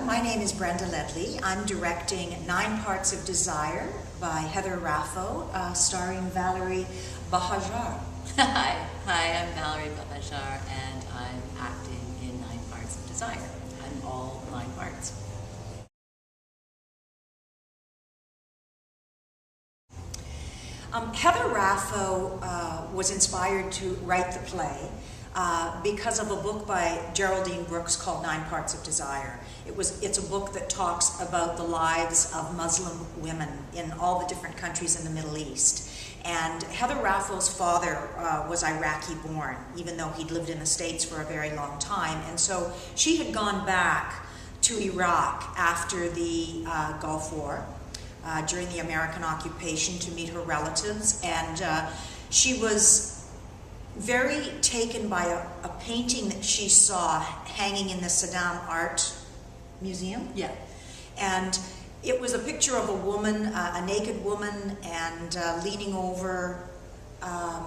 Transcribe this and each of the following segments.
My name is Brenda Leadlay. I'm directing 9 Parts of Desire by Heather Raffo, starring Valerie Buhagiar. Hi, I'm Valerie Buhagiar, and I'm acting in 9 Parts of Desire. I'm all 9 parts. Heather Raffo was inspired to write the play because of a book by Geraldine Brooks called 9 Parts of Desire. It's a book that talks about the lives of Muslim women in all the different countries in the Middle East. And Heather Raffo's father was Iraqi born, even though he'd lived in the States for a very long time. And so she had gone back to Iraq after the Gulf War, during the American occupation, to meet her relatives. And she was very taken by a painting that she saw hanging in the Saddam Art Museum. Yeah. And it was a picture of a woman, a naked woman, and leaning over, I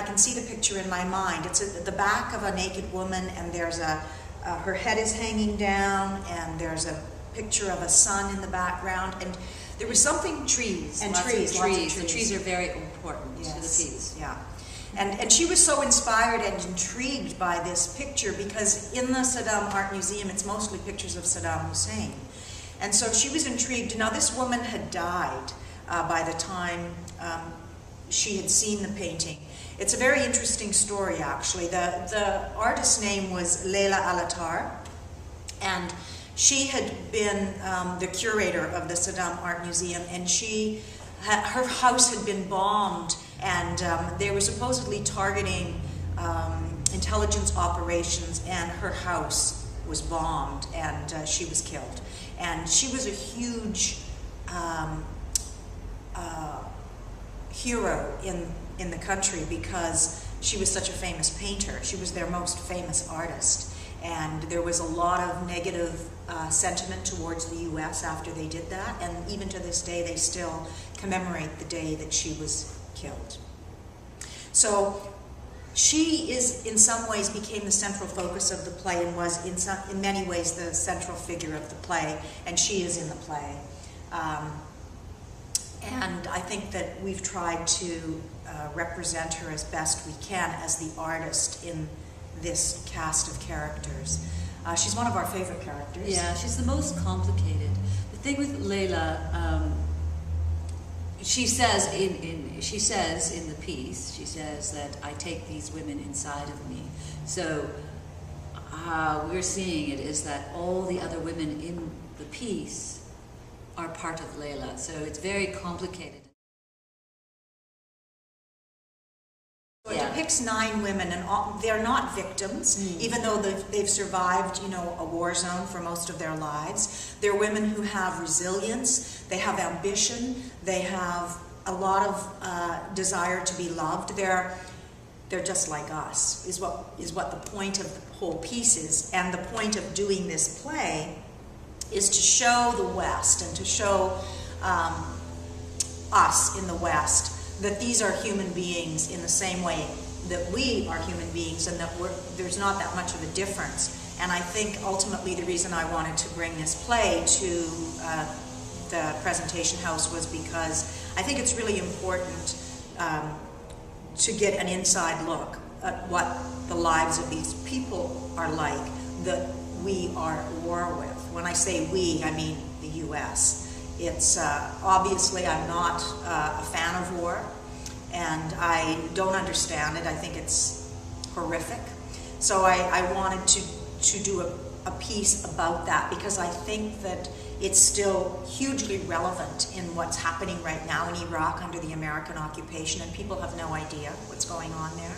can see the picture in my mind. It's the back of a naked woman, and there's her head is hanging down, and there's a picture of a sun in the background, and there was something trees. And lots trees. of trees. The trees are very important to the piece. Yeah. And she was so inspired and intrigued by this picture because in the Saddam Art Museum, it's mostly pictures of Saddam Hussein. And so she was intrigued. Now, this woman had died by the time she had seen the painting. It's a very interesting story, actually. The artist's name was Leila Alatar, and she had been the curator of the Saddam Art Museum, and her house had been bombed, and they were supposedly targeting intelligence operations, and her house was bombed, and she was killed. And she was a huge hero in the country because she was such a famous painter. She was their most famous artist. And there was a lot of negative sentiment towards the U.S. after they did that, and even to this day they still commemorate the day that she was killed. So she in some ways became the central focus of the play, and was in many ways the central figure of the play, and she is in the play. And I think that we've tried to represent her as best we can as the artist in this cast of characters. She's one of our favorite characters. Yeah, she's the most complicated. The thing with Leila, she says in the piece, she says that I take these women inside of me. So how we're seeing it is that all the other women in the piece are part of Leila. So it's very complicated. It depicts 9 women, and they're not victims, even though they've survived, a war zone for most of their lives. They're women who have resilience, they have ambition, they have a lot of desire to be loved. They're just like us, is what the point of the whole piece is. And the point of doing this play is to show the West and to show us in the West that these are human beings in the same way that we are human beings, and that there's not that much of a difference. And I think ultimately the reason I wanted to bring this play to the presentation house was because I think it's really important to get an inside look at what the lives of these people are like that we are at war with. When I say we, I mean the U.S. It's obviously I'm not a fan of war, and I don't understand it. I think it's horrific. So I wanted to do a piece about that because I think that it's still hugely relevant in what's happening right now in Iraq under the American occupation, and people have no idea what's going on there.